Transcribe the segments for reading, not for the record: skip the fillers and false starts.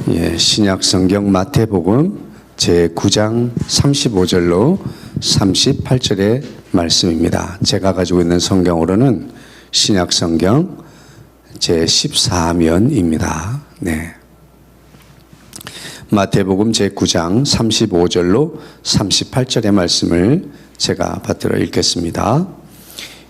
신약 성경 마태복음 제9장 35절로 38절의 말씀입니다. 제가 가지고 있는 성경으로는 신약 성경 제14면입니다. 마태복음 제9장 35절로 38절의 말씀을 제가 받들어 읽겠습니다.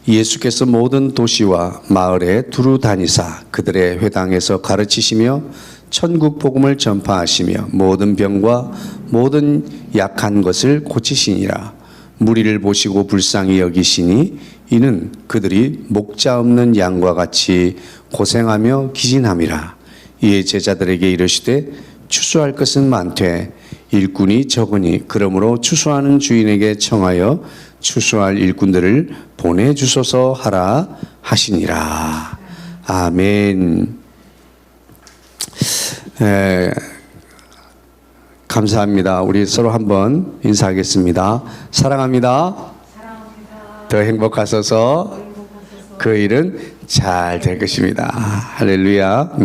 예수께서 모든 도시와 마을에 두루 다니사 그들의 회당에서 가르치시며 천국 복음을 전파하시며 모든 병과 모든 약한 것을 고치시니라. 무리를 보시고 불쌍히 여기시니 이는 그들이 목자 없는 양과 같이 고생하며 기진함이라. 이에 제자들에게 이르시되 추수할 것은 많되 일꾼이 적으니 그러므로 추수하는 주인에게 청하여 추수할 일꾼들을 보내주소서 하라 하시니라. 아멘. 감사합니다. 우리 서로 한번 인사하겠습니다. 사랑합니다. 더 행복하소서. 그 일은 잘 될 것입니다. 할렐루야.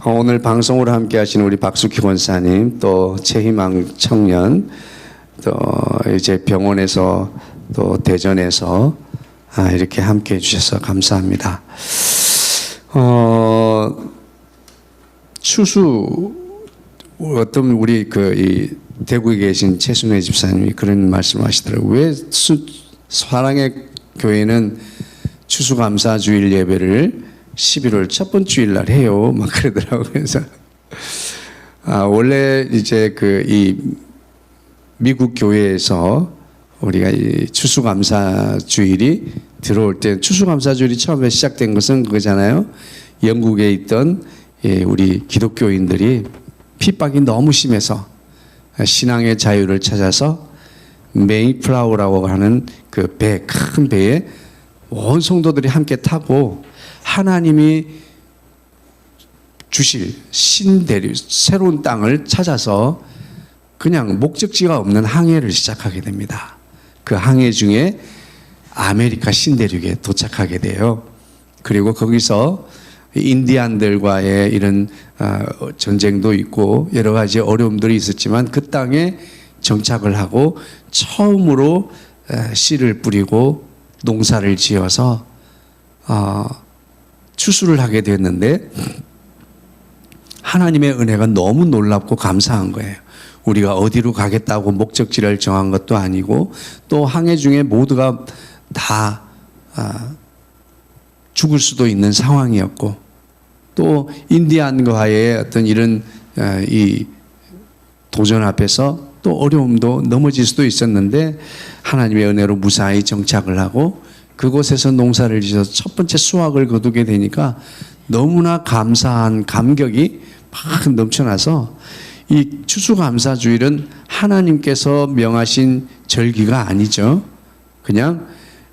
오늘 방송으로 함께 하시는 우리 박숙희 권사님, 또 최희망 청년, 또 이제 병원에서 또 대전에서 이렇게 함께 해주셔서 감사합니다. 추수, 어떤 우리 이 대구에 계신 최순회 집사님이 그런 말씀을 하시더라고요. 왜 사랑의 교회는 추수감사주일 예배를 11월 첫 번째 주일 날 해요? 막 그러더라고요. 그래서 원래 이제 이 미국 교회에서 우리가 이 추수감사주일이 들어올 때, 추수감사주일이 처음에 시작된 것은 그거잖아요. 영국에 있던 우리 기독교인들이 핍박이 너무 심해서 신앙의 자유를 찾아서 메이플라워라고 하는 그 배, 큰 배에 온 성도들이 함께 타고 하나님이 주실 신대륙, 새로운 땅을 찾아서 그냥 목적지가 없는 항해를 시작하게 됩니다. 그 항해 중에 아메리카 신대륙에 도착하게 돼요. 그리고 거기서 인디안들과의 이런 전쟁도 있고 여러 가지 어려움들이 있었지만 그 땅에 정착을 하고 처음으로 씨를 뿌리고 농사를 지어서 추수를 하게 됐는데 하나님의 은혜가 너무 놀랍고 감사한 거예요. 우리가 어디로 가겠다고 목적지를 정한 것도 아니고 또 항해 중에 모두가 다 죽을 수도 있는 상황이었고 또 인디안과의 어떤 이런 이 도전 앞에서 또 어려움도 넘어질 수도 있었는데 하나님의 은혜로 무사히 정착을 하고 그곳에서 농사를 지어서 첫 번째 수확을 거두게 되니까 너무나 감사한 감격이 막 넘쳐나서 이 추수감사주일은 하나님께서 명하신 절기가 아니죠. 그냥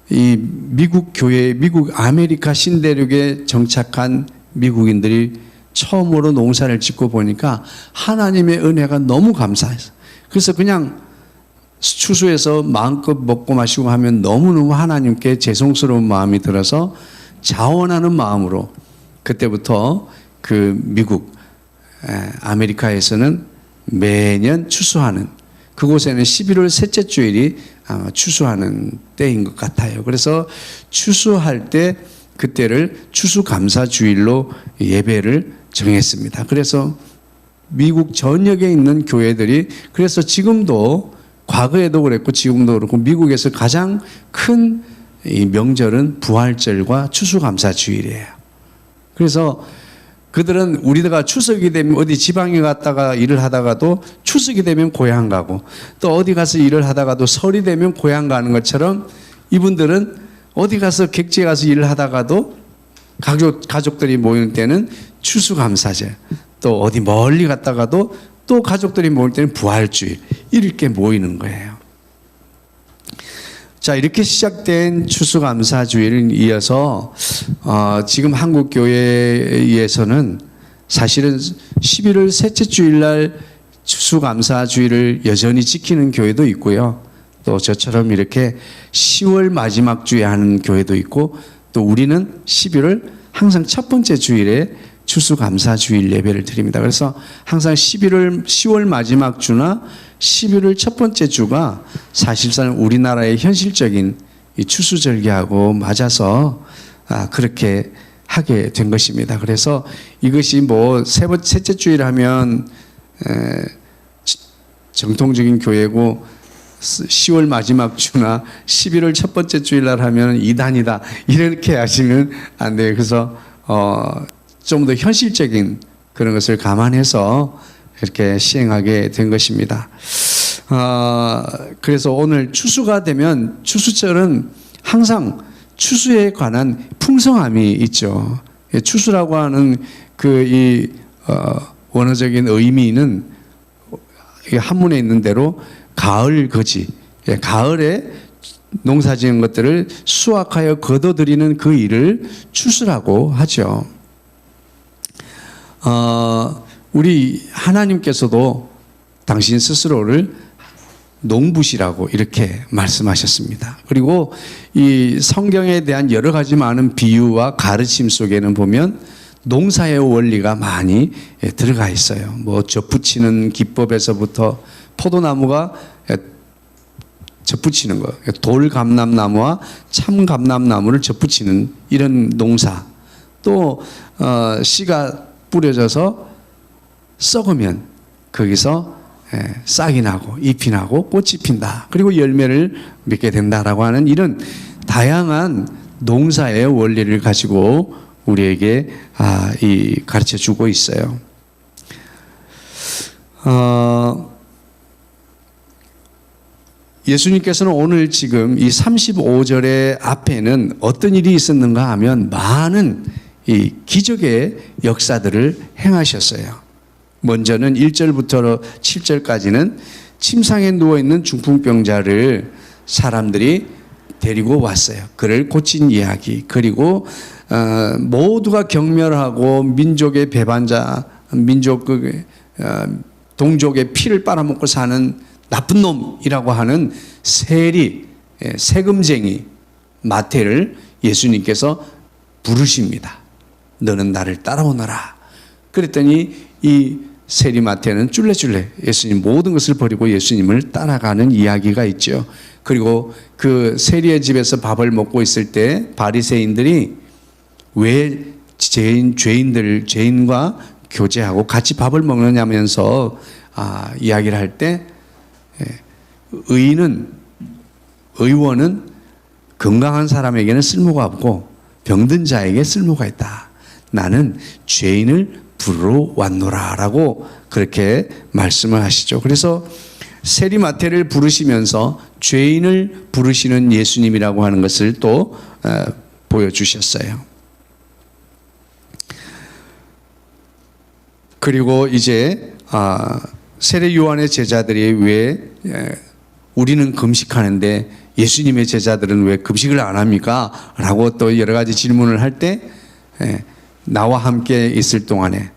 이 미국 교회, 미국 아메리카 신대륙에 정착한 미국인들이 처음으로 농사를 짓고 보니까 하나님의 은혜가 너무 감사해서 그래서 그냥 추수해서 마음껏 먹고 마시고 하면 너무너무 하나님께 죄송스러운 마음이 들어서 자원하는 마음으로 그때부터 그 미국 아메리카에서는 매년 추수하는, 그곳에는 11월 셋째 주일이 아마 추수하는 때인 것 같아요. 그래서 추수할 때 그때를 추수감사주일로 예배를 정했습니다. 그래서 미국 전역에 있는 교회들이 그래서 지금도 과거에도 그랬고 지금도 그렇고 미국에서 가장 큰 이 명절은 부활절과 추수감사주일이에요. 그래서 그들은 우리가 추석이 되면 어디 지방에 갔다가 일을 하다가도 추석이 되면 고향 가고 또 어디 가서 일을 하다가도 설이 되면 고향 가는 것처럼 이분들은 어디 가서 객지에 가서 일을 하다가도 가족들이 모이는 때는 추수감사절, 또 어디 멀리 갔다가도 또 가족들이 모일 때는 부활주일, 이렇게 모이는 거예요. 자, 이렇게 시작된 추수감사주일을 이어서 지금 한국교회에서는 사실은 11월 셋째 주일날 추수감사주일을 여전히 지키는 교회도 있고요. 또 저처럼 이렇게 10월 마지막 주에 하는 교회도 있고 또 우리는 11월 항상 첫 번째 주일에 추수감사주일 예배를 드립니다. 그래서 항상 10월 마지막 주나 11월 첫 번째 주가 사실상 우리나라의 현실적인 이 추수절기하고 맞아서 그렇게 하게 된 것입니다. 그래서 이것이 뭐 셋째 주일 하면 정통적인 교회고 10월 마지막 주나 11월 첫 번째 주일날 하면 이단이다 이렇게 하시면 안 돼요. 그래서 좀 더 현실적인 그런 것을 감안해서 이렇게 시행하게 된 것입니다. 그래서 오늘 추수가 되면 추수절은 항상 추수에 관한 풍성함이 있죠. 추수라고 하는 그 원어적인 의미는 한문에 있는 대로 가을 거지, 가을에 농사 지은 것들을 수확하여 거둬들이는 그 일을 추수라고 하죠. 우리 하나님께서도 당신 스스로를 농부시라고 이렇게 말씀하셨습니다. 그리고 이 성경에 대한 여러 가지 많은 비유와 가르침 속에는 보면 농사의 원리가 많이 들어가 있어요. 뭐 젖붙이는 기법에서부터 포도나무가 젖붙이는 거, 돌감람나무와 참감람나무를 젖붙이는 이런 농사, 또 씨가 뿌려져서 썩으면 거기서 싹이 나고 잎이 나고 꽃이 핀다. 그리고 열매를 맺게 된다라고 하는 이런 다양한 농사의 원리를 가지고 우리에게 가르쳐 주고 있어요. 예수님께서는 오늘 지금 이 35절의 앞에는 어떤 일이 있었는가 하면 많은 이 기적의 역사들을 행하셨어요. 먼저는 1절부터 7절까지는 침상에 누워있는 중풍병자를 사람들이 데리고 왔어요. 그를 고친 이야기. 그리고 모두가 경멸하고 민족의 배반자, 동족의 피를 빨아먹고 사는 나쁜 놈이라고 하는 세금쟁이 마태를 예수님께서 부르십니다. 너는 나를 따라오너라. 그랬더니 이 세리 마태는 쫄래쫄래 예수님 모든 것을 버리고 예수님을 따라가는 이야기가 있죠. 그리고 그 세리의 집에서 밥을 먹고 있을 때 바리새인들이 왜 죄인과 교제하고 같이 밥을 먹느냐면서 이야기를 할 때 의원은 건강한 사람에게는 쓸모가 없고 병든 자에게 쓸모가 있다. 나는 죄인을 부르러 왔노라라고 그렇게 말씀을 하시죠. 그래서 세리 마태를 부르시면서 죄인을 부르시는 예수님이라고 하는 것을 또 보여주셨어요. 그리고 이제 세례 요한의 제자들이 왜 우리는 금식하는데 예수님의 제자들은 왜 금식을 안 합니까? 라고 또 여러 가지 질문을 할 때 나와 함께 있을 동안에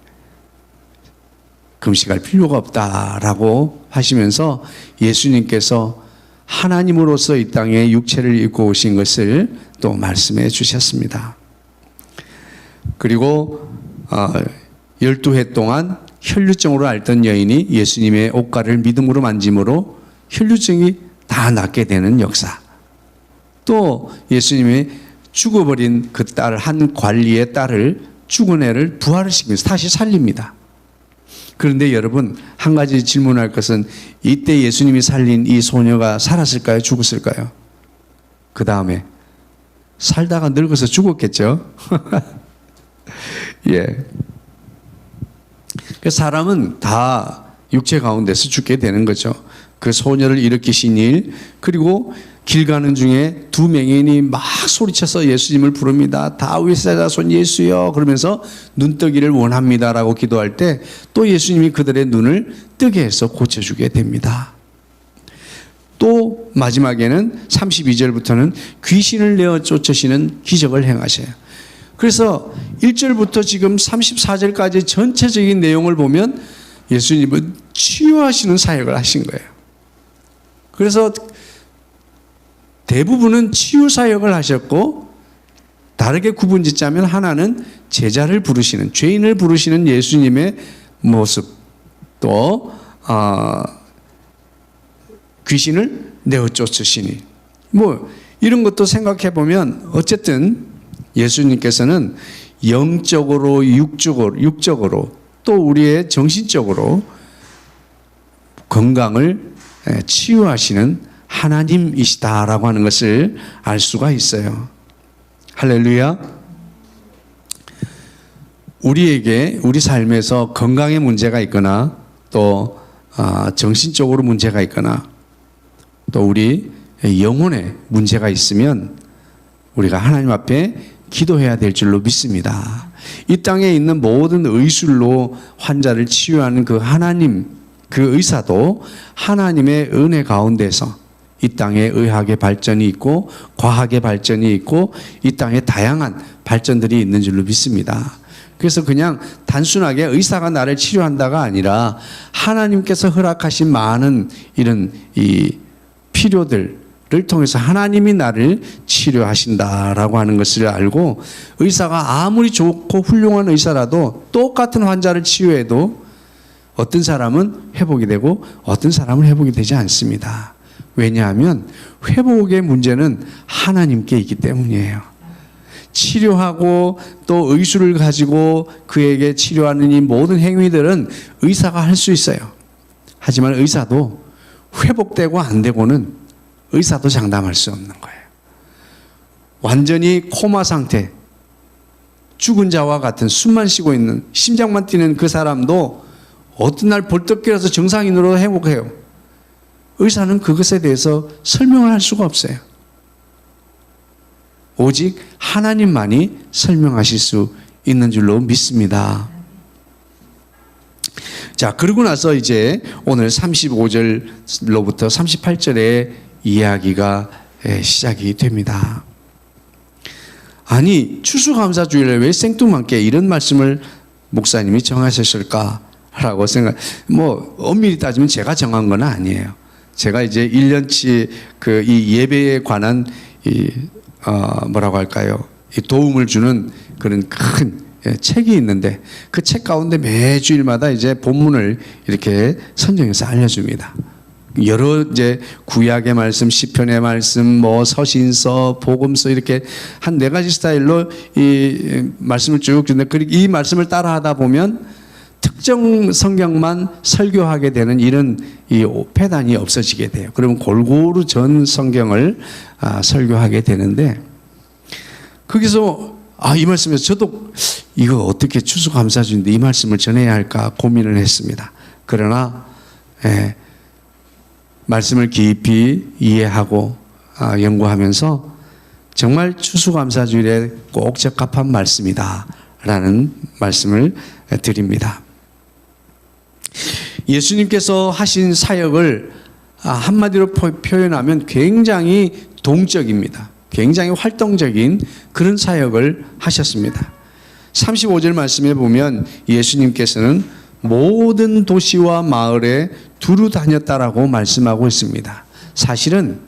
금식할 필요가 없다라고 하시면서 예수님께서 하나님으로서 이 땅에 육체를 입고 오신 것을 또 말씀해 주셨습니다. 그리고 12해 동안 혈루증으로 앓던 여인이 예수님의 옷가를 믿음으로 만짐으로 혈루증이 다 낫게 되는 역사. 또 예수님이 죽어버린 그 딸, 한 관리의 딸을 죽은 애를 부활을 시키면서 다시 살립니다. 그런데 여러분, 한 가지 질문할 것은 이때 예수님이 살린 이 소녀가 살았을까요? 죽었을까요? 그 다음에 살다가 늙어서 죽었겠죠? 예. 사람은 다 육체 가운데서 죽게 되는 거죠. 그 소녀를 일으키신 일, 그리고 길 가는 중에 두 맹인이 막 소리쳐서 예수님을 부릅니다. 다윗의 자손 예수여 그러면서 눈뜨기를 원합니다라고 기도할 때 또 예수님이 그들의 눈을 뜨게 해서 고쳐주게 됩니다. 또 마지막에는 32절부터는 귀신을 내어 쫓으시는 기적을 행하셔요. 그래서 1절부터 지금 34절까지 전체적인 내용을 보면 예수님은 치유하시는 사역을 하신 거예요. 그래서 대부분은 치유 사역을 하셨고 다르게 구분짓자면 하나는 제자를 부르시는, 죄인을 부르시는 예수님의 모습, 또 귀신을 내어 쫓으시니, 뭐 이런 것도 생각해 보면 어쨌든 예수님께서는 영적으로 육적으로 또 우리의 정신적으로 건강을 치유하시는 하나님이시다라고 하는 것을 알 수가 있어요. 할렐루야. 우리에게 우리 삶에서 건강에 문제가 있거나 또 정신적으로 문제가 있거나 또 우리 영혼에 문제가 있으면 우리가 하나님 앞에 기도해야 될 줄로 믿습니다. 이 땅에 있는 모든 의술로 환자를 치유하는 그 하나님, 그 의사도 하나님의 은혜 가운데서 이 땅에 의학의 발전이 있고 과학의 발전이 있고 이 땅에 다양한 발전들이 있는 줄로 믿습니다. 그래서 그냥 단순하게 의사가 나를 치료한다가 아니라 하나님께서 허락하신 많은 이런 이 필요들을 통해서 하나님이 나를 치료하신다라고 하는 것을 알고, 의사가 아무리 좋고 훌륭한 의사라도 똑같은 환자를 치유해도 어떤 사람은 회복이 되고 어떤 사람은 회복이 되지 않습니다. 왜냐하면 회복의 문제는 하나님께 있기 때문이에요. 치료하고 또 의술을 가지고 그에게 치료하는 이 모든 행위들은 의사가 할 수 있어요. 하지만 의사도 회복되고 안 되고는 의사도 장담할 수 없는 거예요. 완전히 코마 상태, 죽은 자와 같은 숨만 쉬고 있는, 심장만 뛰는 그 사람도 어떤 날 벌떡 깨어서 정상인으로 회복해요. 의사는 그것에 대해서 설명을 할 수가 없어요. 오직 하나님만이 설명하실 수 있는 줄로 믿습니다. 그러고 나서 이제 오늘 35절로부터 38절의 이야기가 시작이 됩니다. 아니, 추수감사주일에 왜 생뚱맞게 이런 말씀을 목사님이 정하셨을까라고 생각, 엄밀히 따지면 제가 정한 건 아니에요. 제가 이제 1년치 이 예배에 관한 뭐라고 할까요? 이 도움을 주는 그런 큰 책이 있는데 그 책 가운데 매주일마다 이제 본문을 이렇게 선정해서 알려줍니다. 여러 이제 구약의 말씀, 시편의 말씀, 서신서, 복음서 이렇게 한 4가지 스타일로 이 말씀을 쭉 주는데 이 말씀을 따라하다 보면 특정 성경만 설교하게 되는 이런 이 폐단이 없어지게 돼요. 그러면 골고루 전 성경을 설교하게 되는데 거기서 이 말씀에서 저도 이거 어떻게 추수감사주인데 이 말씀을 전해야 할까 고민을 했습니다. 그러나 말씀을 깊이 이해하고 연구하면서 정말 추수감사주일에 꼭 적합한 말씀이다라는 말씀을 드립니다. 예수님께서 하신 사역을 한마디로 표현하면 굉장히 동적입니다. 굉장히 활동적인 그런 사역을 하셨습니다. 35절 말씀에 보면 예수님께서는 모든 도시와 마을에 두루 다녔다라고 말씀하고 있습니다. 사실은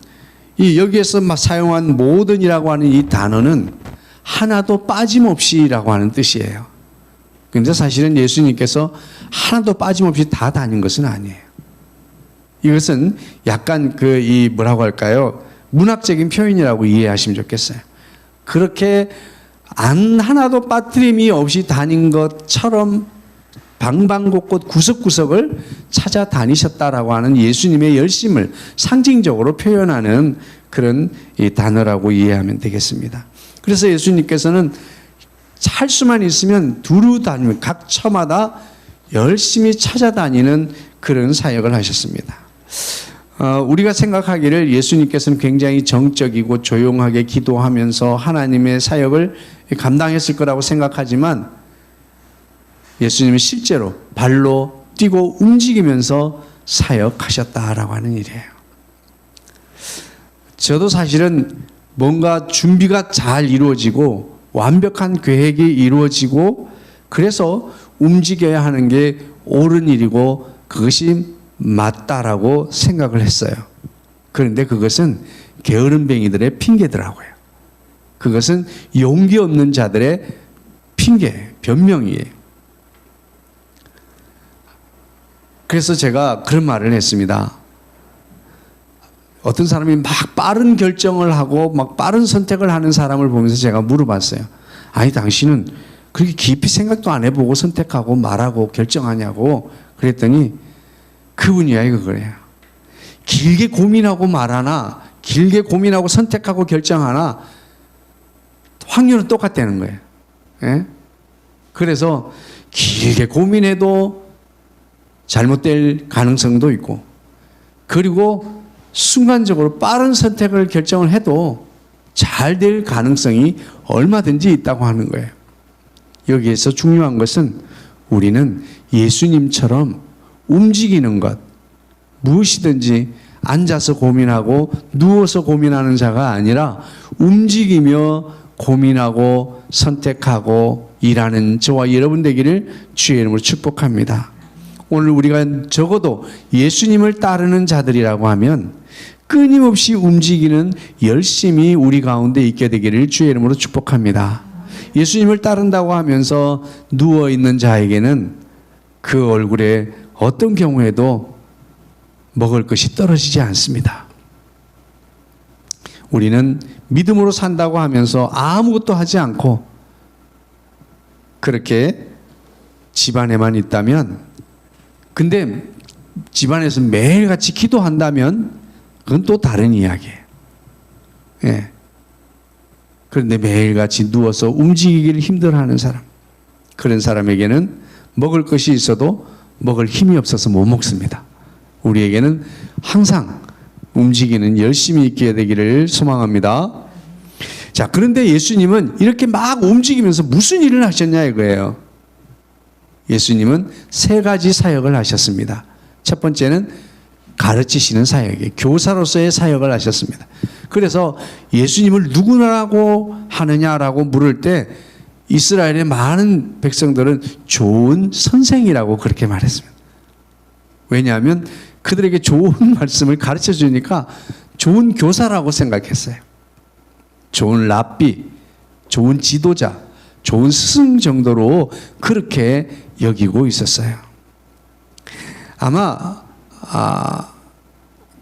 여기에서 사용한 모든이라고 하는 이 단어는 하나도 빠짐없이라고 하는 뜻이에요. 그런데 사실은 예수님께서 하나도 빠짐없이 다 다닌 것은 아니에요. 이것은 약간 뭐라고 할까요? 문학적인 표현이라고 이해하시면 좋겠어요. 그렇게 하나도 빠뜨림이 없이 다닌 것처럼 방방곳곳 구석구석을 찾아다니셨다라고 하는 예수님의 열심을 상징적으로 표현하는 그런 이 단어라고 이해하면 되겠습니다. 그래서 예수님께서는 할 수만 있으면 두루 다니면 각 처마다 열심히 찾아다니는 그런 사역을 하셨습니다. 우리가 생각하기를 예수님께서는 굉장히 정적이고 조용하게 기도하면서 하나님의 사역을 감당했을 거라고 생각하지만 예수님은 실제로 발로 뛰고 움직이면서 사역하셨다라고 하는 일이에요. 저도 사실은 뭔가 준비가 잘 이루어지고 완벽한 계획이 이루어지고 그래서 움직여야 하는 게 옳은 일이고 그것이 맞다라고 생각을 했어요. 그런데 그것은 게으름뱅이들의 핑계더라고요. 그것은 용기 없는 자들의 핑계, 변명이에요. 그래서 제가 그런 말을 했습니다. 어떤 사람이 막 빠른 결정을 하고 막 빠른 선택을 하는 사람을 보면서 제가 물어봤어요. 아니, 당신은 그렇게 깊이 생각도 안 해보고 선택하고 말하고 결정하냐고. 그랬더니 그분이야 이거예요. 길게 고민하고 말하나, 길게 고민하고 선택하고 결정하나 확률은 똑같다는 거예요. 예? 그래서 길게 고민해도 잘못될 가능성도 있고, 그리고 순간적으로 빠른 선택을 결정을 해도 잘 될 가능성이 얼마든지 있다고 하는 거예요. 여기에서 중요한 것은 우리는 예수님처럼 움직이는 것, 무엇이든지 앉아서 고민하고 누워서 고민하는 자가 아니라 움직이며 고민하고 선택하고 일하는 저와 여러분 되기를 주의 이름으로 축복합니다. 오늘 우리가 적어도 예수님을 따르는 자들이라고 하면 끊임없이 움직이는 열심이 우리 가운데 있게 되기를 주의 이름으로 축복합니다. 예수님을 따른다고 하면서 누워있는 자에게는 그 얼굴에 어떤 경우에도 먹을 것이 떨어지지 않습니다. 우리는 믿음으로 산다고 하면서 아무것도 하지 않고 그렇게 집안에만 있다면, 근데 집안에서 매일같이 기도한다면 그건 또 다른 이야기예요. 예. 그런데 매일같이 누워서 움직이기를 힘들어하는 사람, 그런 사람에게는 먹을 것이 있어도 먹을 힘이 없어서 못 먹습니다. 우리에게는 항상 움직이는 열심히 있게 되기를 소망합니다. 자, 그런데 예수님은 이렇게 막 움직이면서 무슨 일을 하셨냐 이거예요. 예수님은 세 가지 사역을 하셨습니다. 첫 번째는 가르치시는 사역이에요. 교사로서의 사역을 하셨습니다. 그래서 예수님을 누구라고 하느냐라고 물을 때 이스라엘의 많은 백성들은 좋은 선생이라고 그렇게 말했습니다. 왜냐하면 그들에게 좋은 말씀을 가르쳐 주니까 좋은 교사라고 생각했어요. 좋은 랍비, 좋은 지도자, 좋은 스승 정도로 그렇게 여기고 있었어요. 아마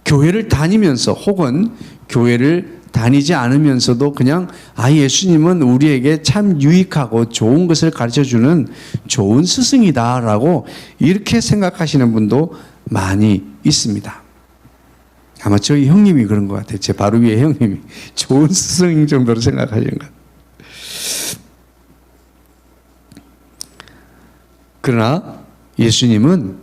교회를 다니면서 혹은 교회를 다니지 않으면서도 그냥 예수님은 우리에게 참 유익하고 좋은 것을 가르쳐주는 좋은 스승이다라고 이렇게 생각하시는 분도 많이 있습니다. 아마 저희 형님이 그런 것 같아요. 제 바로 위에 형님이 좋은 스승 정도로 생각하시는 것 같아요. 그러나 예수님은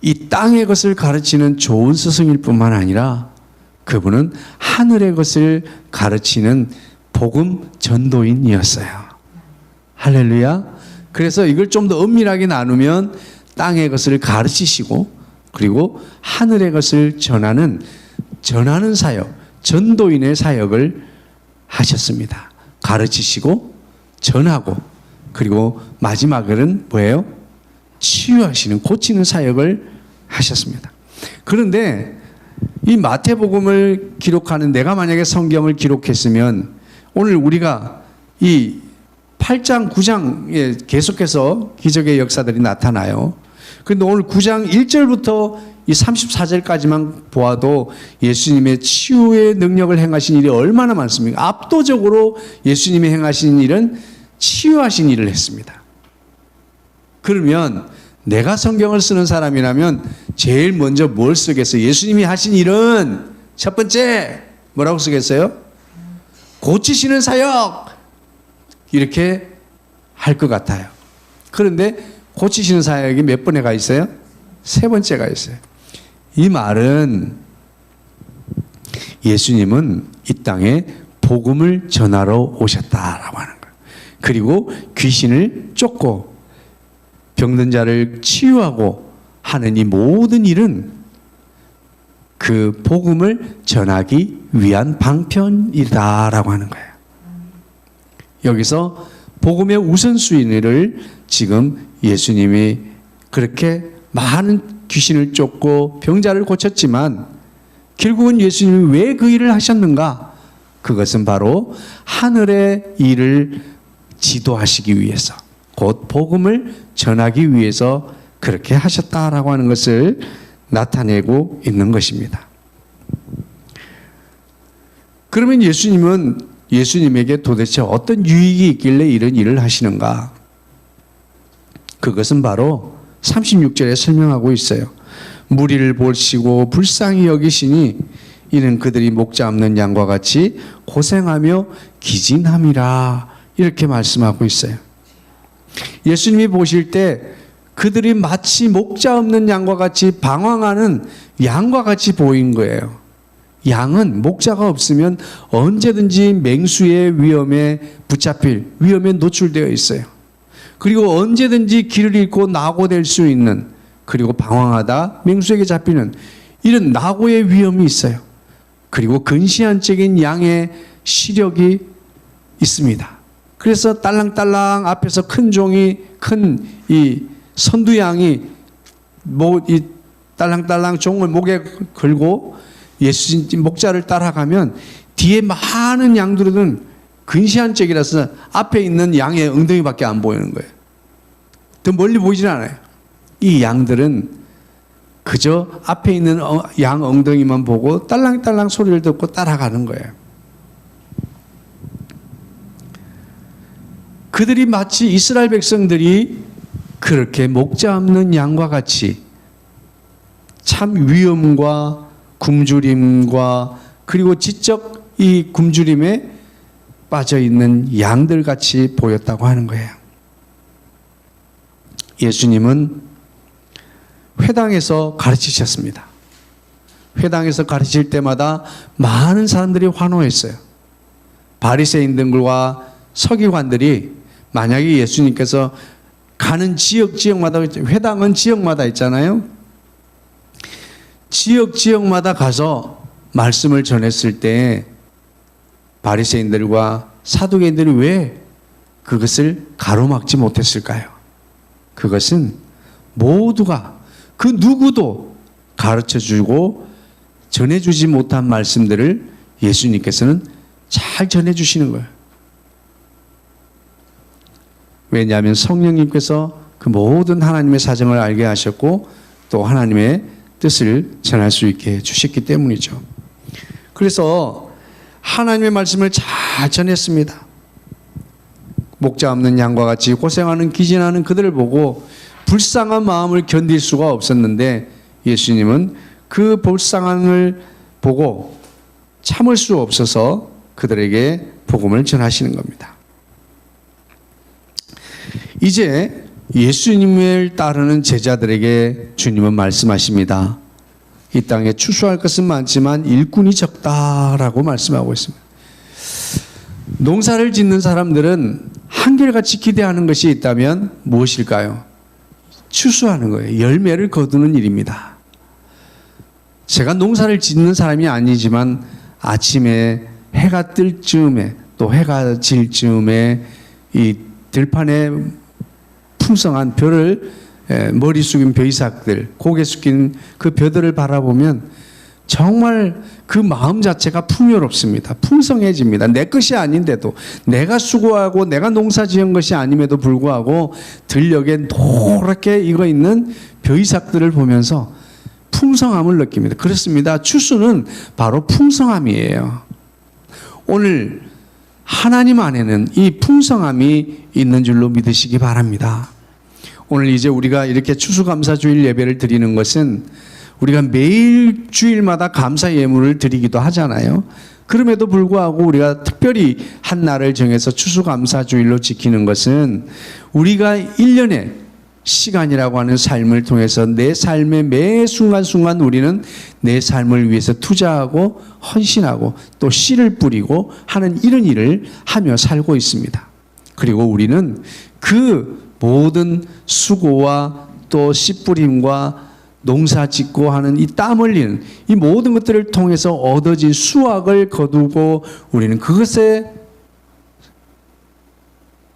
이 땅의 것을 가르치는 좋은 스승일 뿐만 아니라 그분은 하늘의 것을 가르치는 복음 전도인이었어요. 할렐루야. 그래서 이걸 좀 더 엄밀하게 나누면 땅의 것을 가르치시고 그리고 하늘의 것을 전하는 사역, 전도인의 사역을 하셨습니다. 가르치시고 전하고 그리고 마지막에는 뭐예요? 치유하시는, 고치는 사역을 하셨습니다. 그런데 이 마태복음을 기록하는, 내가 만약에 성경을 기록했으면 오늘 우리가 이 8장, 9장에 계속해서 기적의 역사들이 나타나요. 그런데 오늘 9장 1절부터 이 34절까지만 보아도 예수님의 치유의 능력을 행하신 일이 얼마나 많습니까? 압도적으로 예수님이 행하신 일은 치유하신 일을 했습니다. 그러면 내가 성경을 쓰는 사람이라면 제일 먼저 뭘 쓰겠어요? 예수님이 하신 일은 첫 번째 뭐라고 쓰겠어요? 고치시는 사역, 이렇게 할 것 같아요. 그런데 고치시는 사역이 몇 번에가 있어요? 세 번째가 있어요. 이 말은 예수님은 이 땅에 복음을 전하러 오셨다라고 하는 거예요. 그리고 귀신을 쫓고 병든 자를 치유하고 하는 이 모든 일은 그 복음을 전하기 위한 방편이다라고 하는 거예요. 여기서 복음의 우선순위를 지금 예수님이 그렇게 많은 귀신을 쫓고 병자를 고쳤지만 결국은 예수님이 왜 그 일을 하셨는가? 그것은 바로 하늘의 일을 지도하시기 위해서, 곧 복음을 전하기 위해서 그렇게 하셨다라고 하는 것을 나타내고 있는 것입니다. 그러면 예수님에게 도대체 어떤 유익이 있길래 이런 일을 하시는가? 그것은 바로 36절에 설명하고 있어요. 무리를 보시고 불쌍히 여기시니 이는 그들이 목자 없는 양과 같이 고생하며 기진함이라, 이렇게 말씀하고 있어요. 예수님이 보실 때 그들이 마치 목자 없는 양과 같이 방황하는 양과 같이 보인 거예요. 양은 목자가 없으면 언제든지 맹수의 위험에 붙잡힐 위험에 노출되어 있어요. 그리고 언제든지 길을 잃고 낙오될 수 있는, 그리고 방황하다 맹수에게 잡히는 이런 낙오의 위험이 있어요. 그리고 근시안적인 양의 시력이 있습니다. 그래서 딸랑딸랑 앞에서 큰 종이, 큰 이 선두양이 이 딸랑딸랑 종을 목에 걸고 예수님 목자를 따라가면 뒤에 많은 양들은 근시안적이라서 앞에 있는 양의 엉덩이밖에 안 보이는 거예요. 더 멀리 보이진 않아요. 이 양들은 그저 앞에 있는 양 엉덩이만 보고 딸랑딸랑 소리를 듣고 따라가는 거예요. 그들이 마치 이스라엘 백성들이 그렇게 목자 없는 양과 같이 참 위험과 굶주림과 그리고 지적 이 굶주림에 빠져 있는 양들 같이 보였다고 하는 거예요. 예수님은 회당에서 가르치셨습니다. 회당에서 가르칠 때마다 많은 사람들이 환호했어요. 바리새인들과 서기관들이 만약에 예수님께서 가는 지역마다, 회당은 지역마다 있잖아요. 지역마다 가서 말씀을 전했을 때 바리새인들과 사두개인들이 왜 그것을 가로막지 못했을까요? 그것은 모두가, 그 누구도 가르쳐주고 전해주지 못한 말씀들을 예수님께서는 잘 전해주시는 거예요. 왜냐하면 성령님께서 그 모든 하나님의 사정을 알게 하셨고 또 하나님의 뜻을 전할 수 있게 해주셨기 때문이죠. 그래서 하나님의 말씀을 잘 전했습니다. 목자 없는 양과 같이 고생하는 기진하는 그들을 보고 불쌍한 마음을 견딜 수가 없었는데 예수님은 그 불쌍함을 보고 참을 수 없어서 그들에게 복음을 전하시는 겁니다. 이제 예수님을 따르는 제자들에게 주님은 말씀하십니다. 이 땅에 추수할 것은 많지만 일꾼이 적다라고 말씀하고 있습니다. 농사를 짓는 사람들은 한결같이 기대하는 것이 있다면 무엇일까요? 추수하는 거예요. 열매를 거두는 일입니다. 제가 농사를 짓는 사람이 아니지만 아침에 해가 뜰 즈음에 또 해가 질 즈음에 이 들판에 풍성한 벼를 머리 숙인 벼이삭들, 고개 숙인 그 벼들을 바라보면 정말 그 마음 자체가 풍요롭습니다. 풍성해집니다. 내 것이 아닌데도, 내가 수고하고 내가 농사 지은 것이 아님에도 불구하고 들녘에 노랗게 익어 있는 벼이삭들을 보면서 풍성함을 느낍니다. 그렇습니다. 추수는 바로 풍성함이에요. 오늘 하나님 안에는 이 풍성함이 있는 줄로 믿으시기 바랍니다. 오늘 이제 우리가 이렇게 추수감사주일 예배를 드리는 것은 우리가 매일 주일마다 감사 예물을 드리기도 하잖아요. 그럼에도 불구하고 우리가 특별히 한 날을 정해서 추수감사주일로 지키는 것은 우리가 1년의 시간이라고 하는 삶을 통해서 내 삶의 매 순간순간 우리는 내 삶을 위해서 투자하고 헌신하고 또 씨를 뿌리고 하는 이런 일을 하며 살고 있습니다. 그리고 우리는 그 모든 수고와 또 씨 뿌림과 농사 짓고 하는 이 땀 흘리는 이 모든 것들을 통해서 얻어진 수확을 거두고 우리는 그것의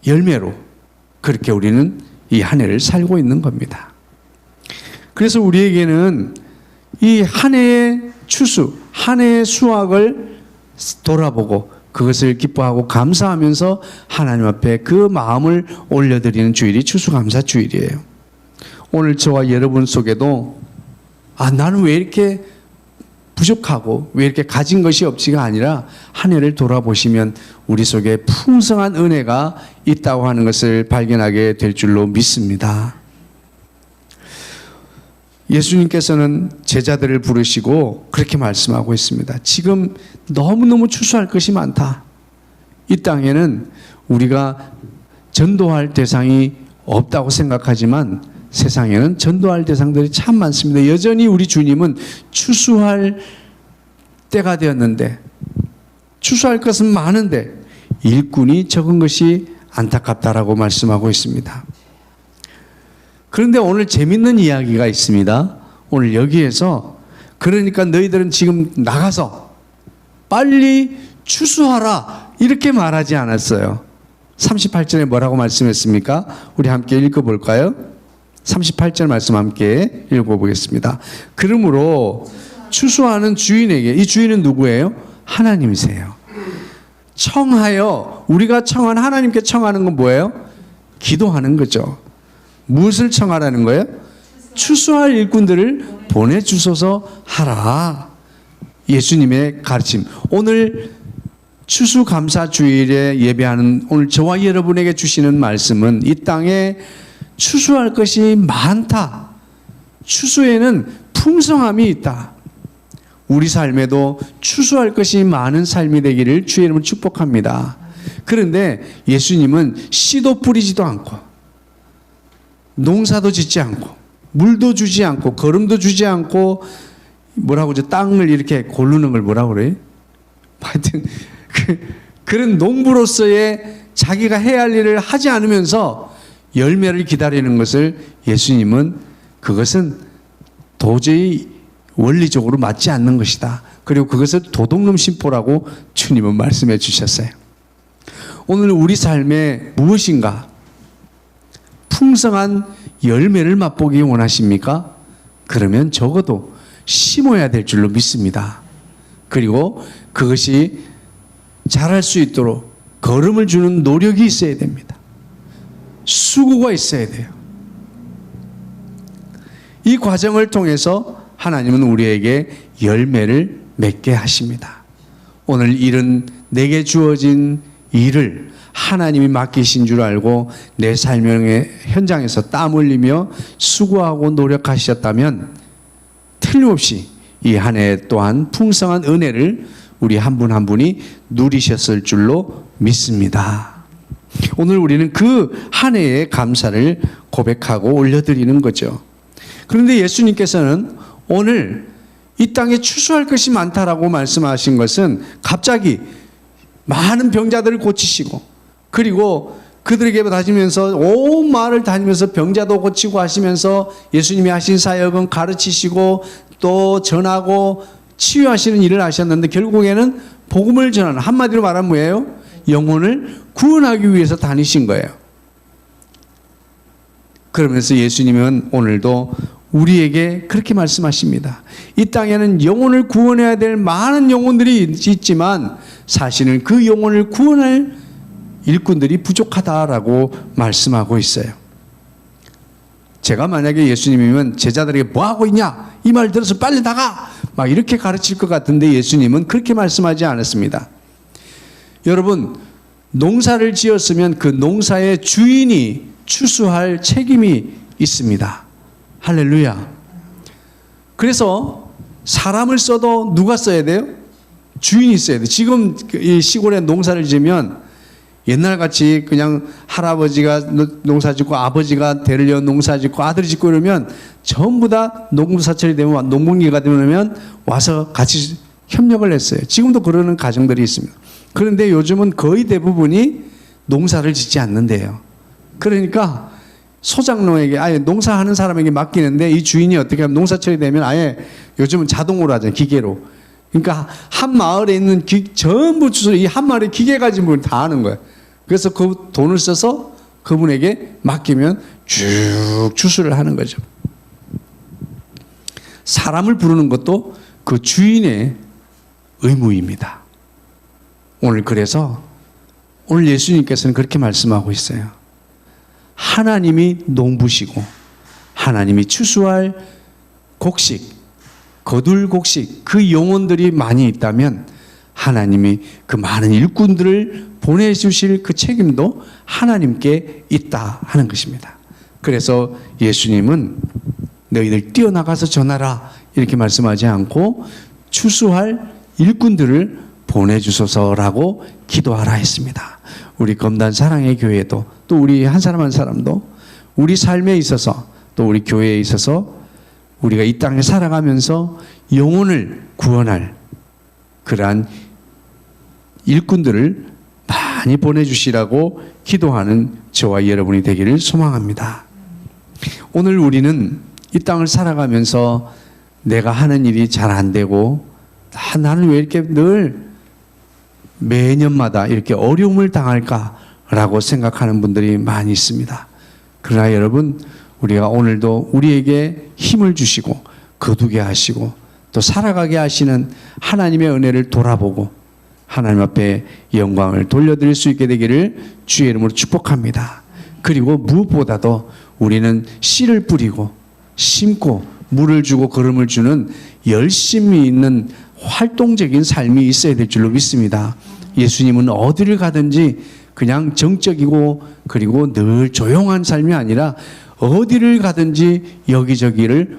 열매로 그렇게 우리는 이 한 해를 살고 있는 겁니다. 그래서 우리에게는 이 한 해의 추수, 한 해의 수확을 돌아보고 그것을 기뻐하고 감사하면서 하나님 앞에 그 마음을 올려드리는 주일이 추수감사 주일이에요. 오늘 저와 여러분 속에도 나는 왜 이렇게 부족하고 왜 이렇게 가진 것이 없지가 아니라 한 해를 돌아보시면 우리 속에 풍성한 은혜가 있다고 하는 것을 발견하게 될 줄로 믿습니다. 예수님께서는 제자들을 부르시고 그렇게 말씀하고 있습니다. 지금 너무너무 추수할 것이 많다. 이 땅에는 우리가 전도할 대상이 없다고 생각하지만 세상에는 전도할 대상들이 참 많습니다. 여전히 우리 주님은 추수할 때가 되었는데, 추수할 것은 많은데 일꾼이 적은 것이 안타깝다라고 말씀하고 있습니다. 그런데 오늘 재밌는 이야기가 있습니다. 오늘 여기에서 그러니까 너희들은 지금 나가서 빨리 추수하라 이렇게 말하지 않았어요. 38절에 뭐라고 말씀했습니까? 우리 함께 읽어볼까요? 38절 말씀 함께 읽어보겠습니다. 그러므로 추수하는 주인에게, 이 주인은 누구예요? 하나님이세요. 청하여, 우리가 청한, 하나님께 청하는 건 뭐예요? 기도하는 거죠. 무엇을 청하라는 거예요? 추수할 일꾼들을 보내주소서 하라. 예수님의 가르침. 오늘 추수감사주일에 예배하는 오늘 저와 여러분에게 주시는 말씀은 이 땅에 추수할 것이 많다. 추수에는 풍성함이 있다. 우리 삶에도 추수할 것이 많은 삶이 되기를 주의 이름으로 축복합니다. 그런데 예수님은 씨도 뿌리지도 않고 농사도 짓지 않고 물도 주지 않고 거름도 주지 않고 뭐라고 하죠? 땅을 이렇게 고르는 걸 뭐라고 그래요? 하여튼 그런 농부로서의 자기가 해야 할 일을 하지 않으면서 열매를 기다리는 것을 예수님은 그것은 도저히 원리적으로 맞지 않는 것이다. 그리고 그것을 도둑놈 심보라고 주님은 말씀해 주셨어요. 오늘 우리 삶에 무엇인가 풍성한 열매를 맛보기 원하십니까? 그러면 적어도 심어야 될 줄로 믿습니다. 그리고 그것이 자랄 수 있도록 걸음을 주는 노력이 있어야 됩니다. 수고가 있어야 돼요. 이 과정을 통해서 하나님은 우리에게 열매를 맺게 하십니다. 오늘 일은 내게 주어진 일을 하나님이 맡기신 줄 알고 내 삶의 현장에서 땀 흘리며 수고하고 노력하셨다면 틀림없이 이 한 해 또한 풍성한 은혜를 우리 한 분 한 분이 누리셨을 줄로 믿습니다. 오늘 우리는 그 한 해의 감사를 고백하고 올려드리는 거죠. 그런데 예수님께서는 오늘 이 땅에 추수할 것이 많다라고 말씀하신 것은 갑자기 많은 병자들을 고치시고 그리고 그들에게 다니면서 온 마을을 다니면서 병자도 고치고 하시면서 예수님이 하신 사역은 가르치시고 또 전하고 치유하시는 일을 하셨는데 결국에는 복음을 전하는, 한마디로 말하면 뭐예요? 영혼을 구원하기 위해서 다니신 거예요. 그러면서 예수님은 오늘도 우리에게 그렇게 말씀하십니다. 이 땅에는 영혼을 구원해야 될 많은 영혼들이 있지만 사실은 그 영혼을 구원할 일꾼들이 부족하다라고 말씀하고 있어요. 제가 만약에 예수님이면 제자들에게 뭐하고 있냐? 이 말 들어서 빨리 나가! 막 이렇게 가르칠 것 같은데 예수님은 그렇게 말씀하지 않았습니다. 여러분, 농사를 지었으면 그 농사의 주인이 추수할 책임이 있습니다. 할렐루야. 그래서 사람을 써도 누가 써야 돼요? 주인이 써야 돼요. 지금 이 시골에 농사를 지으면 옛날같이 그냥 할아버지가 농사 짓고 아버지가 대를 이어 농사 짓고 아들이 짓고 이러면 전부 다 농사철이 되면 농번기가 되면 와서 같이 협력을 했어요. 지금도 그러는 가정들이 있습니다. 그런데 요즘은 거의 대부분이 농사를 짓지 않는데요. 그러니까 소작농에게 아예 농사하는 사람에게 맡기는데 이 주인이 어떻게 하면 농사철이 되면 아예 요즘은 자동으로 하잖아요. 기계로. 그러니까 한 마을에 있는 전부 추수를 이 한 마을의 기계 가진 분이 다 하는 거예요. 그래서 그 돈을 써서 그분에게 맡기면 쭉 추수를 하는 거죠. 사람을 부르는 것도 그 주인의 의무입니다. 그래서 오늘 예수님께서는 그렇게 말씀하고 있어요. 하나님이 농부시고 하나님이 추수할 곡식, 거둘 곡식, 그 영혼들이 많이 있다면 하나님이 그 많은 일꾼들을 보내주실 그 책임도 하나님께 있다 하는 것입니다. 그래서 예수님은 너희들 뛰어나가서 전하라 이렇게 말씀하지 않고 추수할 일꾼들을 보내주소서라고 기도하라 했습니다. 우리 검단 사랑의 교회도 또 우리 한 사람 한 사람도 우리 삶에 있어서 또 우리 교회에 있어서 우리가 이 땅에 살아가면서 영혼을 구원할 그러한 일꾼들을 많이 보내주시라고 기도하는 저와 여러분이 되기를 소망합니다. 오늘 우리는 이 땅을 살아가면서 내가 하는 일이 잘 안 되고 나는 왜 이렇게 늘 매년마다 이렇게 어려움을 당할까라고 생각하는 분들이 많이 있습니다. 그러나 여러분, 우리가 오늘도 우리에게 힘을 주시고 거두게 하시고 또 살아가게 하시는 하나님의 은혜를 돌아보고 하나님 앞에 영광을 돌려드릴 수 있게 되기를 주의 이름으로 축복합니다. 그리고 무엇보다도 우리는 씨를 뿌리고 심고 물을 주고 거름을 주는 열심히 있는 활동적인 삶이 있어야 될 줄로 믿습니다. 예수님은 어디를 가든지 그냥 정적이고 그리고 늘 조용한 삶이 아니라 어디를 가든지 여기저기를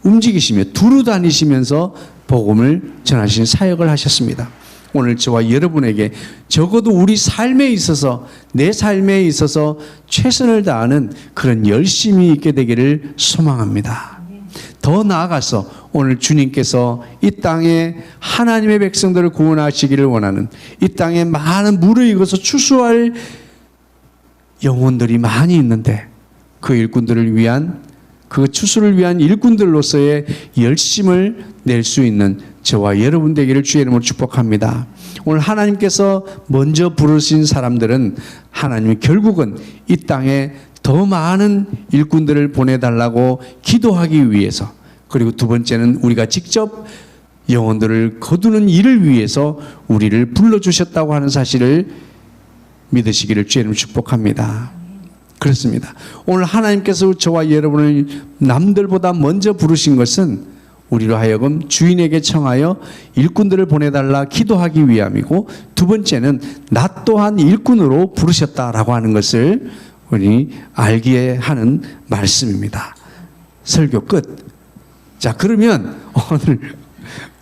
움직이시며 두루 다니시면서 복음을 전하시는 사역을 하셨습니다. 오늘 저와 여러분에게 적어도 우리 삶에 있어서 내 삶에 있어서 최선을 다하는 그런 열심이 있게 되기를 소망합니다. 더 나아가서 오늘 주님께서 이 땅에 하나님의 백성들을 구원하시기를 원하는 이 땅에 많은 물을 익어서 추수할 영혼들이 많이 있는데 그 일꾼들을 위한 그 추수를 위한 일꾼들로서의 열심을 낼 수 있는 저와 여러분 되기를 주의 이름으로 축복합니다. 오늘 하나님께서 먼저 부르신 사람들은 하나님이 결국은 이 땅에 더 많은 일꾼들을 보내달라고 기도하기 위해서, 그리고 두 번째는 우리가 직접 영혼들을 거두는 일을 위해서 우리를 불러주셨다고 하는 사실을 믿으시기를 주의 이름으로 축복합니다. 그렇습니다. 오늘 하나님께서 저와 여러분을 남들보다 먼저 부르신 것은 우리로 하여금 주인에게 청하여 일꾼들을 보내달라 기도하기 위함이고, 두 번째는 나 또한 일꾼으로 부르셨다라고 하는 것을 우리 알게 하는 말씀입니다. 설교 끝. 자, 그러면 오늘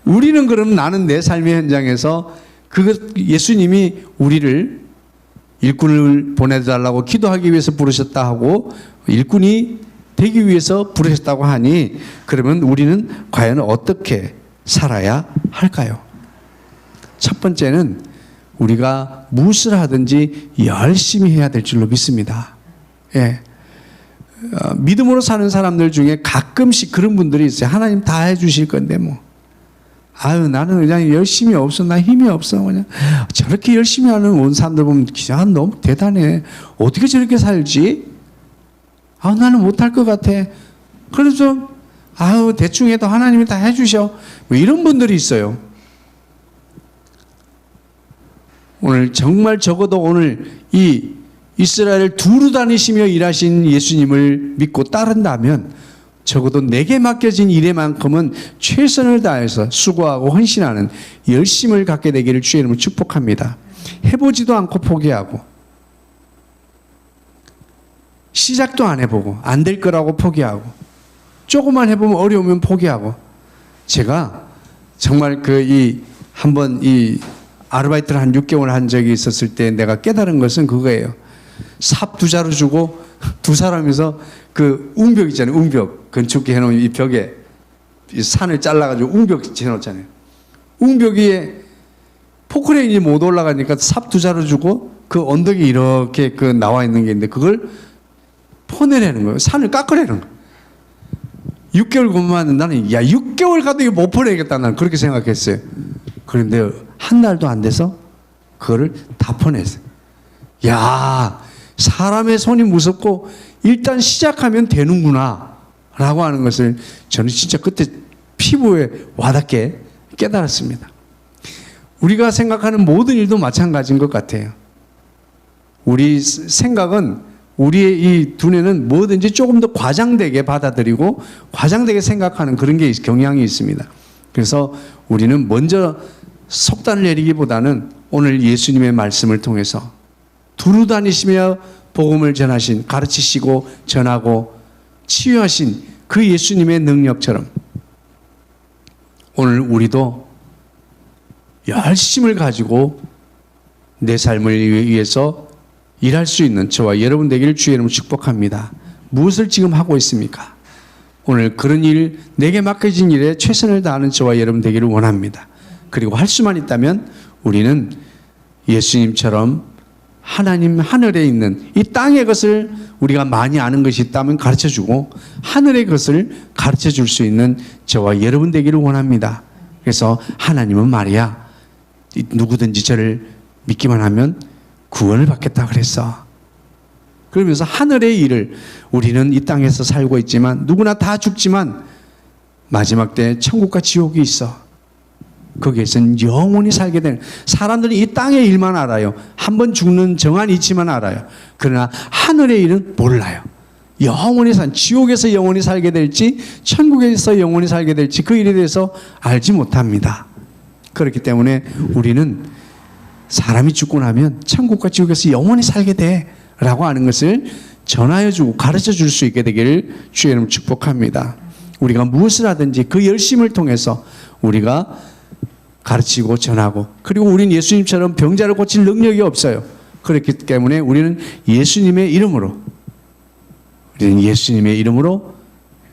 우리는 그럼 나는 내 삶의 현장에서 예수님이 우리를 일꾼을 보내달라고 기도하기 위해서 부르셨다 하고 일꾼이 되기 위해서 부르셨다고 하니, 그러면 우리는 과연 어떻게 살아야 할까요? 첫 번째는 우리가 무엇을 하든지 열심히 해야 될 줄로 믿습니다. 예. 믿음으로 사는 사람들 중에 가끔씩 그런 분들이 있어요. 하나님 다 해주실 건데 뭐. 아유, 나는 그냥 열심히 없어. 나 힘이 없어. 그냥 저렇게 열심히 하는 온 사람들 보면 아, 너무 대단해. 어떻게 저렇게 살지? 아, 나는 못할 것 같아. 그래서 아유, 대충 해도 하나님이 다 해주셔. 뭐 이런 분들이 있어요. 오늘 정말 적어도 오늘 이 이스라엘을 두루 다니시며 일하신 예수님을 믿고 따른다면 적어도 내게 맡겨진 일에만큼은 최선을 다해서 수고하고 헌신하는 열심을 갖게 되기를 주의 이름으로 축복합니다. 해보지도 않고 포기하고 시작도 안 해보고 안 될 거라고 포기하고 조금만 해보면 어려우면 포기하고, 제가 정말 한번 아르바이트를 한 6개월 한 적이 있었을 때 내가 깨달은 것은 그거예요. 삽 2자루 주고 두 사람이서 그 웅벽 있잖아요. 웅벽 건축기 해놓은 이 벽에 이 산을 잘라가지고 웅벽 해놓잖아요. 웅벽 위에 포크레인이 못 올라가니까 삽 2자루 주고 그 언덕이 이렇게 나와 있는 게 있는데 그걸 퍼내려는 거예요. 산을 깎으려는 거예요. 6개월 근무하는 나는 6개월 가도 이거 못 퍼내겠다 나는 그렇게 생각했어요. 그런데 한 달도 안 돼서 그거를 다 퍼냈어요. 야, 사람의 손이 무섭고 일단 시작하면 되는구나 라고 하는 것을 저는 진짜 그때 피부에 와닿게 깨달았습니다. 우리가 생각하는 모든 일도 마찬가지인 것 같아요. 우리 생각은, 우리의 이 두뇌는 뭐든지 조금 더 과장되게 받아들이고 과장되게 생각하는 그런 게 경향이 있습니다. 그래서 우리는 먼저 속단을 내리기보다는 오늘 예수님의 말씀을 통해서 두루 다니시며 복음을 전하신, 가르치시고 전하고 치유하신 그 예수님의 능력처럼 오늘 우리도 열심을 가지고 내 삶을 위해서 일할 수 있는 저와 여러분 되기를 주의 이름으로 축복합니다. 무엇을 지금 하고 있습니까? 오늘 그런 일, 내게 맡겨진 일에 최선을 다하는 저와 여러분 되기를 원합니다. 그리고 할 수만 있다면 우리는 예수님처럼 하나님 하늘에 있는 이 땅의 것을 우리가 많이 아는 것이 있다면 가르쳐주고 하늘의 것을 가르쳐줄 수 있는 저와 여러분 되기를 원합니다. 그래서 하나님은 말이야, 누구든지 저를 믿기만 하면 구원을 받겠다 그랬어. 그러면서 하늘의 일을, 우리는 이 땅에서 살고 있지만 누구나 다 죽지만 마지막 때 천국과 지옥이 있어. 거기에서는 영원히 살게 되는, 사람들이 이 땅의 일만 알아요. 한 번 죽는 정한 이치만 알아요. 그러나 하늘의 일은 몰라요. 영원히 지옥에서 영원히 살게 될지 천국에서 영원히 살게 될지 그 일에 대해서 알지 못합니다. 그렇기 때문에 우리는 사람이 죽고 나면 천국과 지옥에서 영원히 살게 돼 라고 하는 것을 전하여 주고 가르쳐 줄 수 있게 되기를 주의 이름으로 축복합니다. 우리가 무엇을 하든지 그 열심을 통해서 우리가 가르치고 전하고, 그리고 우리는 예수님처럼 병자를 고칠 능력이 없어요. 그렇기 때문에 우리는 예수님의 이름으로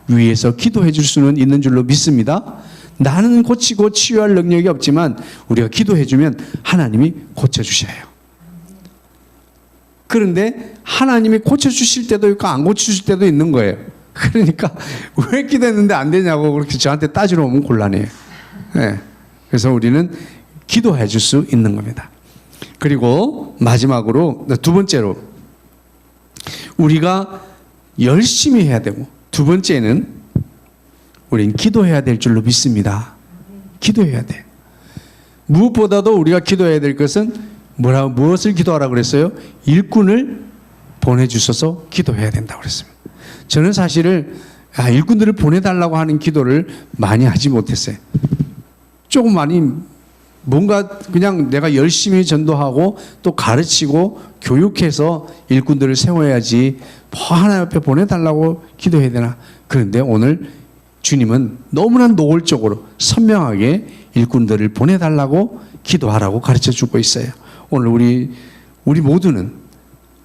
위에서 기도해 줄 수는 있는 줄로 믿습니다. 나는 고치고 치유할 능력이 없지만 우리가 기도해 주면 하나님이 고쳐주셔요. 그런데 하나님이 고쳐주실 때도 있고 안 고쳐주실 때도 있는 거예요. 그러니까 왜 기도했는데 안 되냐고 그렇게 저한테 따지러 오면 곤란해요. 네. 그래서 우리는 기도해 줄 수 있는 겁니다. 그리고 마지막으로, 두 번째로 우리가 열심히 해야 되고, 두 번째는 우리는 기도해야 될 줄로 믿습니다. 기도해야 돼. 무엇보다도 우리가 기도해야 될 것은 무엇을 기도하라고 그랬어요? 일꾼을 보내주셔서 기도해야 된다고 그랬습니다. 저는 사실은 일꾼들을 보내달라고 하는 기도를 많이 하지 못했어요. 조금 많이 뭔가 그냥 내가 열심히 전도하고 또 가르치고 교육해서 일꾼들을 세워야지 뭐 하나님 앞에 보내달라고 기도해야 되나. 그런데 오늘 주님은 너무나 노골적으로 선명하게 일꾼들을 보내달라고 기도하라고 가르쳐주고 있어요. 오늘 우리 모두는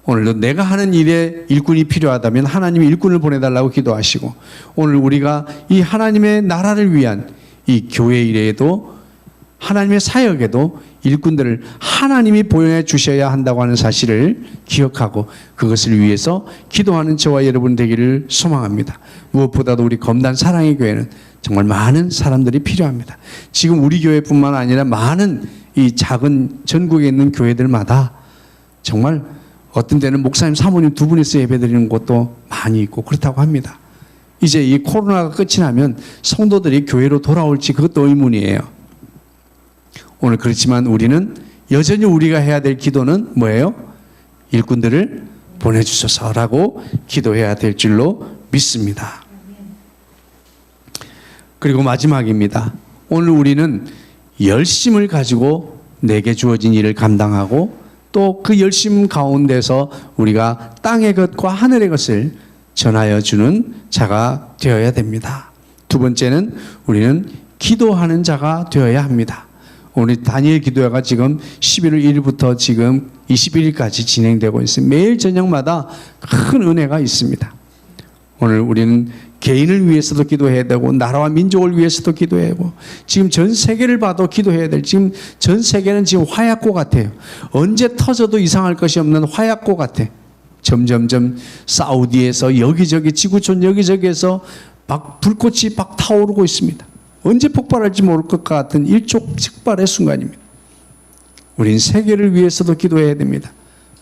오늘도 내가 하는 일에 일꾼이 필요하다면 하나님이 일꾼을 보내달라고 기도하시고, 오늘 우리가 이 하나님의 나라를 위한 이 교회 일에도 하나님의 사역에도 일꾼들을 하나님이 보내 주셔야 한다고 하는 사실을 기억하고 그것을 위해서 기도하는 저와 여러분 되기를 소망합니다. 무엇보다도 우리 검단 사랑의 교회는 정말 많은 사람들이 필요합니다. 지금 우리 교회뿐만 아니라 많은 이 작은 전국에 있는 교회들마다 정말 어떤 데는 목사님, 사모님 두 분이서 예배드리는 곳도 많이 있고 그렇다고 합니다. 이제 이 코로나가 끝이 나면 성도들이 교회로 돌아올지 그것도 의문이에요. 오늘 그렇지만 우리는 여전히 우리가 해야 될 기도는 뭐예요? 일꾼들을 보내주소서라고 기도해야 될 줄로 믿습니다. 그리고 마지막입니다. 오늘 우리는 열심을 가지고 내게 주어진 일을 감당하고 또 그 열심 가운데서 우리가 땅의 것과 하늘의 것을 전하여 주는 자가 되어야 됩니다. 두 번째는 우리는 기도하는 자가 되어야 합니다. 오늘 다니엘 기도회가 지금 11월 1일부터 지금 21일까지 진행되고 있습니다. 매일 저녁마다 큰 은혜가 있습니다. 오늘 우리는 개인을 위해서도 기도해야 되고 나라와 민족을 위해서도 기도해야 되고 지금 전 세계를 봐도 기도해야 될, 지금 전 세계는 지금 화약고 같아요. 언제 터져도 이상할 것이 없는 화약고 같아. 점점점 사우디에서 여기저기 지구촌 여기저기에서 막 불꽃이 막 타오르고 있습니다. 언제 폭발할지 모를 것 같은 일촉즉발의 순간입니다. 우린 세계를 위해서도 기도해야 됩니다.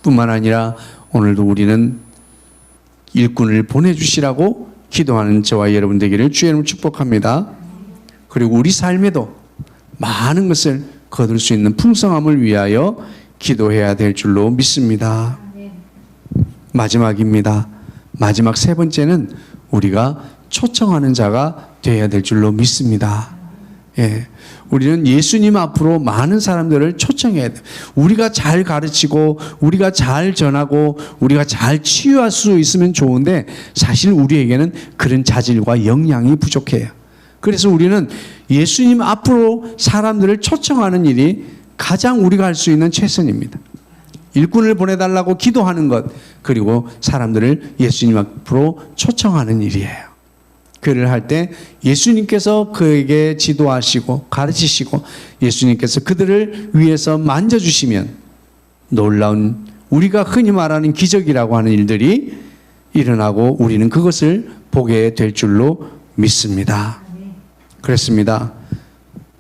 뿐만 아니라 오늘도 우리는 일꾼을 보내주시라고 기도하는 저와 여러분 되기를 주의 이름으로 축복합니다. 그리고 우리 삶에도 많은 것을 거둘 수 있는 풍성함을 위하여 기도해야 될 줄로 믿습니다. 마지막입니다. 마지막 세 번째는 우리가 초청하는 자가 되어야 될 줄로 믿습니다. 예. 우리는 예수님 앞으로 많은 사람들을 초청해야 돼요. 우리가 잘 가르치고, 우리가 잘 전하고, 우리가 잘 치유할 수 있으면 좋은데, 사실 우리에게는 그런 자질과 역량이 부족해요. 그래서 우리는 예수님 앞으로 사람들을 초청하는 일이 가장 우리가 할 수 있는 최선입니다. 일꾼을 보내달라고 기도하는 것, 그리고 사람들을 예수님 앞으로 초청하는 일이에요. 그를 할 때 예수님께서 그에게 지도하시고 가르치시고 예수님께서 그들을 위해서 만져주시면 놀라운, 우리가 흔히 말하는 기적이라고 하는 일들이 일어나고 우리는 그것을 보게 될 줄로 믿습니다. 그렇습니다.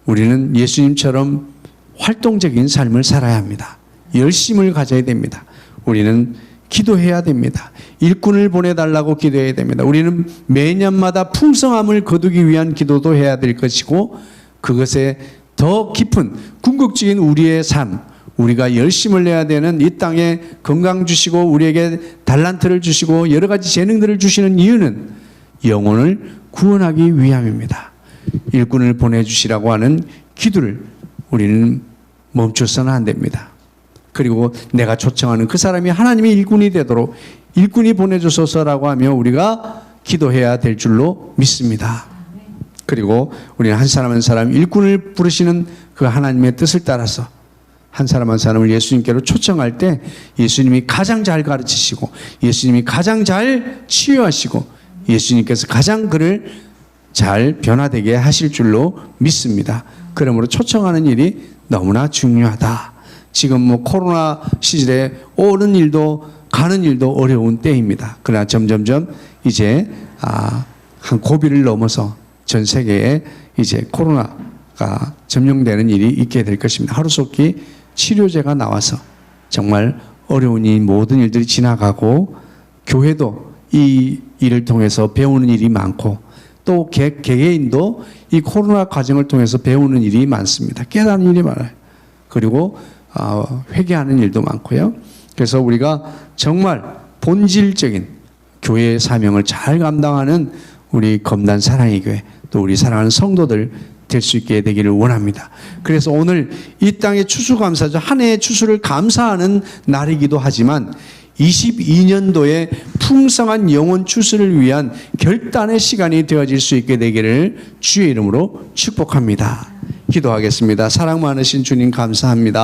우리는 예수님처럼 활동적인 삶을 살아야 합니다. 열심을 가져야 됩니다. 우리는 기도해야 됩니다. 일꾼을 보내달라고 기도해야 됩니다. 우리는 매년마다 풍성함을 거두기 위한 기도도 해야 될 것이고, 그것에 더 깊은 궁극적인 우리의 삶, 우리가 열심을 내야 되는 이 땅에 건강 주시고 우리에게 달란트를 주시고 여러 가지 재능들을 주시는 이유는 영혼을 구원하기 위함입니다. 일꾼을 보내주시라고 하는 기도를 우리는 멈춰서는 안 됩니다. 그리고 내가 초청하는 그 사람이 하나님의 일꾼이 되도록 일꾼이 보내주소서라고 하며 우리가 기도해야 될 줄로 믿습니다. 그리고 우리는 한 사람 한 사람 일꾼을 부르시는 그 하나님의 뜻을 따라서 한 사람 한 사람을 예수님께로 초청할 때 예수님이 가장 잘 가르치시고 예수님이 가장 잘 치유하시고 예수님께서 가장 그를 잘 변화되게 하실 줄로 믿습니다. 그러므로 초청하는 일이 너무나 중요하다. 지금 코로나 시절에 오는 일도 가는 일도 어려운 때입니다. 그러나 점점점 이제 한 고비를 넘어서 전 세계에 이제 코로나가 점령되는 일이 있게 될 것입니다. 하루속히 치료제가 나와서 정말 어려운 이 모든 일들이 지나가고 교회도 이 일을 통해서 배우는 일이 많고 또 개개인도 이 코로나 과정을 통해서 배우는 일이 많습니다. 깨닫는 일이 많아요. 그리고 회개하는 일도 많고요. 그래서 우리가 정말 본질적인 교회의 사명을 잘 감당하는 우리 검단 사랑의 교회 또 우리 사랑하는 성도들 될 수 있게 되기를 원합니다. 그래서 오늘 이 땅의 추수감사죠. 한 해의 추수를 감사하는 날이기도 하지만 22년도에 풍성한 영혼 추수를 위한 결단의 시간이 되어질 수 있게 되기를 주의 이름으로 축복합니다. 기도하겠습니다. 사랑 많으신 주님 감사합니다.